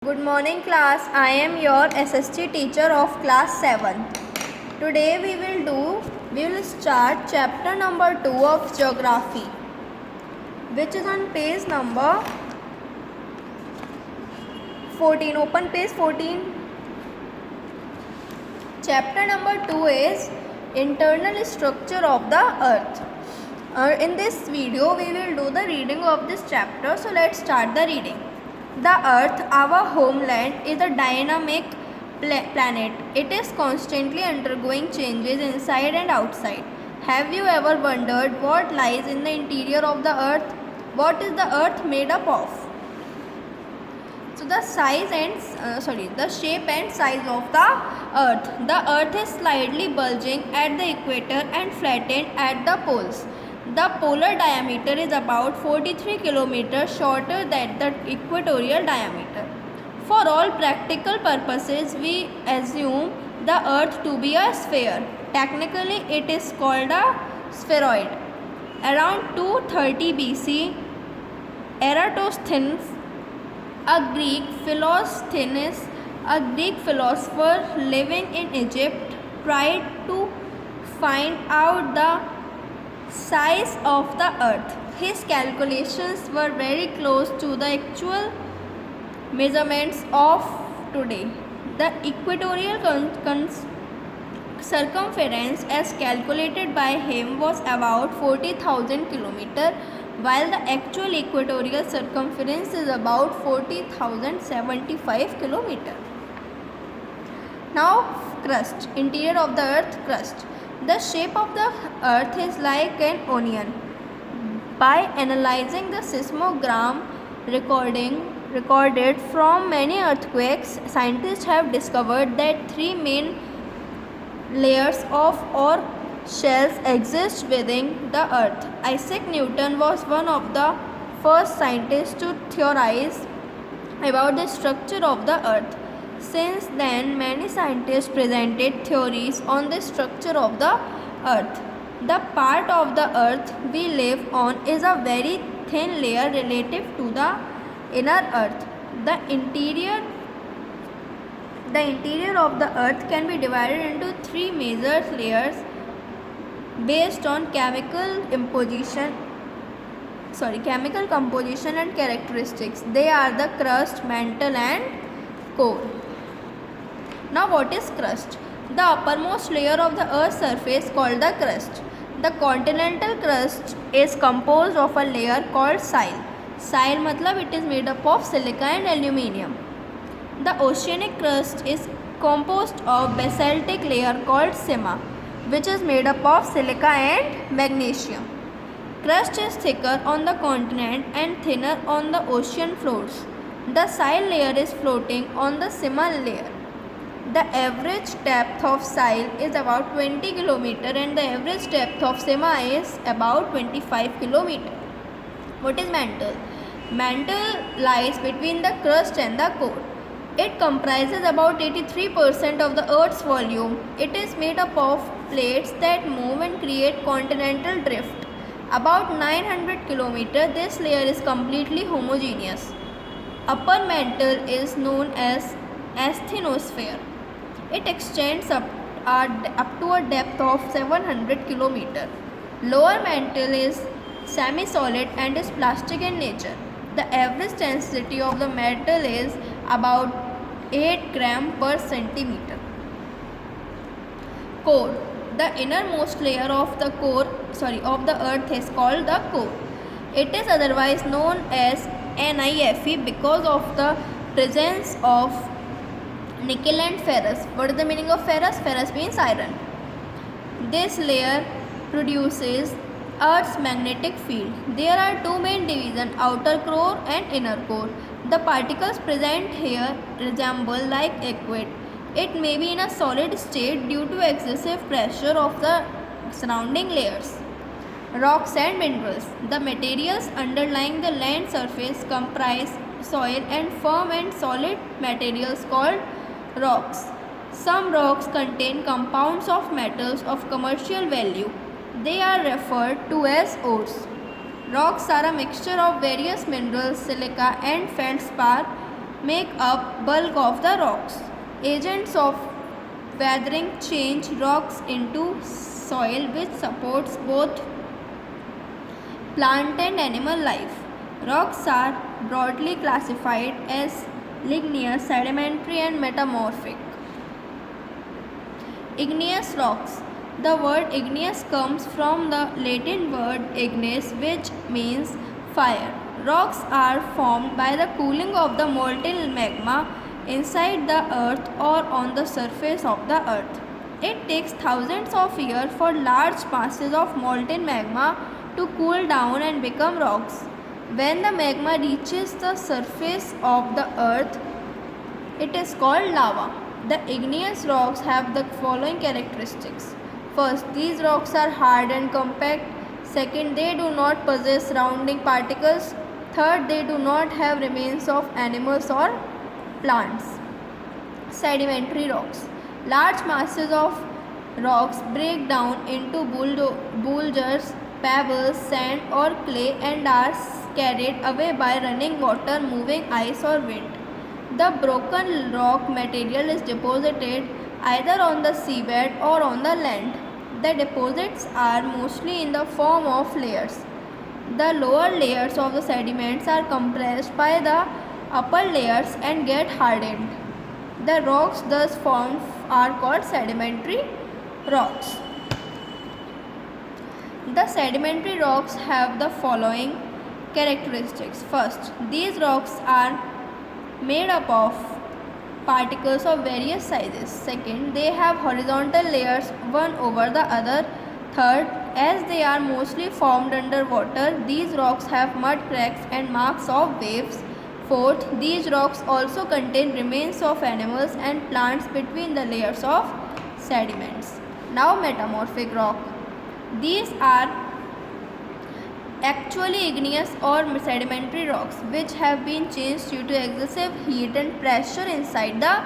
Good morning class. I am your SST teacher of class 7. Today we will start chapter number 2 of geography, which is on page number 14. Open page 14. Chapter number 2 is internal structure of the earth. In this video we will do the reading of this chapter. So let's start the reading. The earth, our homeland, is a dynamic planet. It is constantly undergoing changes inside and outside. Have you ever wondered what lies in the interior of the earth? What is the earth made up of? So the shape and size of the earth. The earth is slightly bulging at the equator and flattened at the poles. The polar diameter is about 43 kilometers shorter than the equatorial diameter. For all practical purposes, we assume the earth to be a sphere. Technically, it is called a spheroid. Around 230 BC, Eratosthenes, a Greek philosopher living in Egypt, tried to find out the size of the earth. His calculations were very close to the actual measurements of today. The equatorial circumference as calculated by him was about 40,000 kilometers, while the actual equatorial circumference is about 40,075 kilometers. Now, crust, interior of the earth crust. The shape of the earth is like an onion. By analyzing the seismogram recorded from many earthquakes, scientists have discovered that three main layers of or shells exist within the earth. Isaac Newton was one of the first scientists to theorize about the structure of the earth. Since then, many scientists presented theories on the structure of the earth. The part of the earth we live on is a very thin layer relative to the inner earth. The interior of the earth can be divided into three major layers based on chemical composition and characteristics. They are the crust, mantle and core. Now, what is crust? The uppermost layer of the earth's surface called the crust. The continental crust is composed of a layer called soil. Soil matlab it is made up of silica and aluminium. The oceanic crust is composed of basaltic layer called sigma, which is made up of silica and magnesium. Crust is thicker on the continent and thinner on the ocean floors. The soil layer is floating on the sigma layer. The average depth of soil is about 20 km and the average depth of sigma is about 25 km. What is mantle? Mantle lies between the crust and the core. It comprises about 83% of the Earth's volume. It is made up of plates that move and create continental drift. About 900 km, this layer is completely homogeneous. Upper mantle is known as asthenosphere. It extends up to a depth of 700 km. Lower mantle is semi-solid and is plastic in nature. The average density of the metal is about 8 gram per centimeter. Core. The innermost layer of the earth is called the core. It is otherwise known as NIFE because of the presence of nickel and ferrous. What is the meaning of ferrous? Ferrous means iron. This layer produces Earth's magnetic field. There are two main divisions, outer core and inner core. The particles present here resemble like liquid. It may be in a solid state due to excessive pressure of the surrounding layers. Rocks and minerals. The materials underlying the land surface comprise soil and firm and solid materials called rocks. Some rocks contain compounds of metals of commercial value. They are referred to as ores. Rocks are a mixture of various minerals, silica and feldspar make up bulk of the rocks. Agents of weathering change rocks into soil which supports both plant and animal life. Rocks are broadly classified as ligneous, sedimentary and metamorphic. Igneous rocks. The word igneous comes from the Latin word ignis, which means fire. Rocks are formed by the cooling of the molten magma inside the earth or on the surface of the earth. It takes thousands of years for large masses of molten magma to cool down and become rocks. When the magma reaches the surface of the earth, it is called lava. The igneous rocks have the following characteristics. First, these rocks are hard and compact. Second, they do not possess surrounding particles. Third, they do not have remains of animals or plants. Sedimentary rocks. Large masses of rocks break down into boulders, pebbles, sand or clay and are carried away by running water, moving ice or wind. The broken rock material is deposited either on the seabed or on the land. The deposits are mostly in the form of layers. The lower layers of the sediments are compressed by the upper layers and get hardened. The rocks thus formed are called sedimentary rocks. The sedimentary rocks have the following characteristics. First, these rocks are made up of particles of various sizes. Second, they have horizontal layers one over the other. Third, as they are mostly formed underwater, these rocks have mud cracks and marks of waves. Fourth, these rocks also contain remains of animals and plants between the layers of sediments. Now, metamorphic rock. These are actually igneous or sedimentary rocks which have been changed due to excessive heat and pressure inside the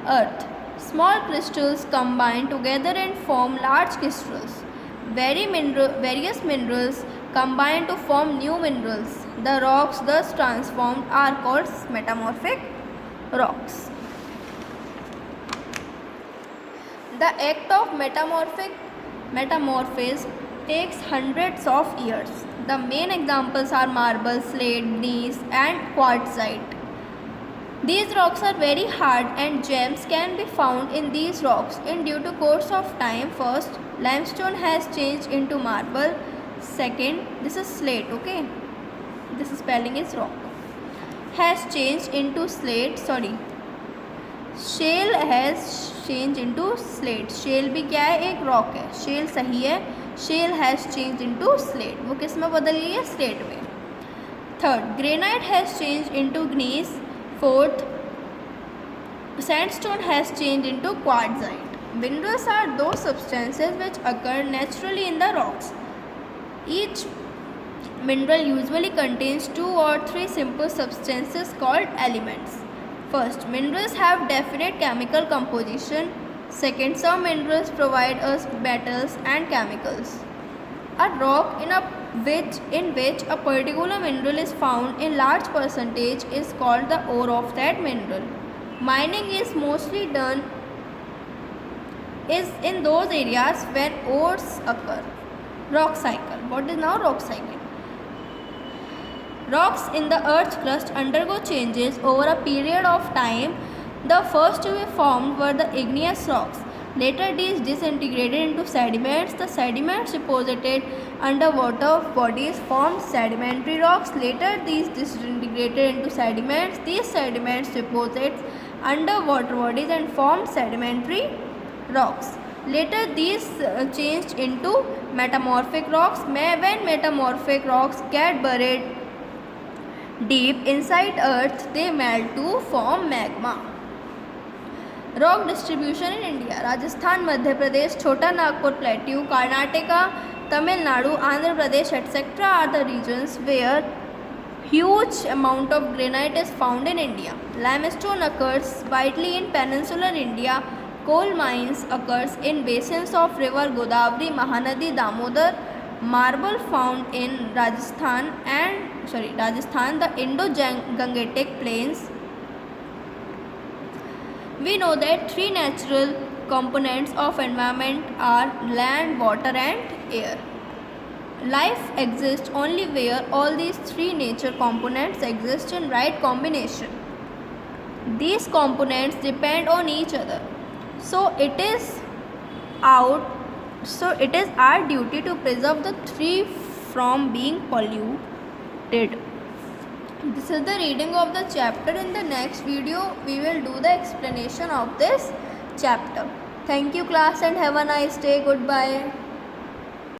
earth. Small crystals combine together and form large crystals. Various minerals combine to form new minerals. The rocks thus transformed are called metamorphic rocks. The act of metamorphosis takes hundreds of years. The main examples are marble, slate, gneiss and quartzite. These rocks are very hard and gems can be found in these rocks in due to course of time. First, limestone has changed into marble. Second, this is slate, okay? This spelling is wrong. Has changed into slate, shale has change into slate. Shale भी क्या है, एक rock है. Shale सही है. Shale has change into slate, वो किस में बदल गई है, स्लेट में. Third, granite has change into gneiss. Fourth, sandstone has changed into quartzite. Minerals are those substances which occur naturally in the rocks. Each mineral usually contains 2 or 3 simple substances called elements. First, minerals have definite chemical composition. Second, some minerals provide us metals and chemicals. A rock in which a particular mineral is found in large percentage is called the ore of that mineral. Mining is mostly done in those areas where ores occur. Rock cycle. What is now rock cycle? Rocks in the earth's crust undergo changes over a period of time. The first to be formed were the igneous rocks. Later these disintegrated into sediments. The sediments deposited underwater bodies formed sedimentary rocks. Later these disintegrated into sediments. These sediments deposits underwater bodies and formed sedimentary rocks. Later these changed into metamorphic rocks. When metamorphic rocks get buried deep inside earth, they melt to form magma. Rock distribution in India. Rajasthan, Madhya Pradesh, Chota Nagpur Plateau, Karnataka, Tamil Nadu, Andhra Pradesh, etc. are the regions where huge amount of granite is found in India. Limestone occurs widely in peninsular India. Coal mines occurs in basins of river Godavari, Mahanadi, Damodar. Marble found in Rajasthan, the Indo-Gangetic plains. We know that three natural components of environment are land, water and air. Life exists only where all these three nature components exist in right combination. These components depend on each other. So it is our duty to preserve the three from being polluted. This is the reading of the chapter. In the next video, we will do the explanation of this chapter. Thank you class and have a nice day. Goodbye.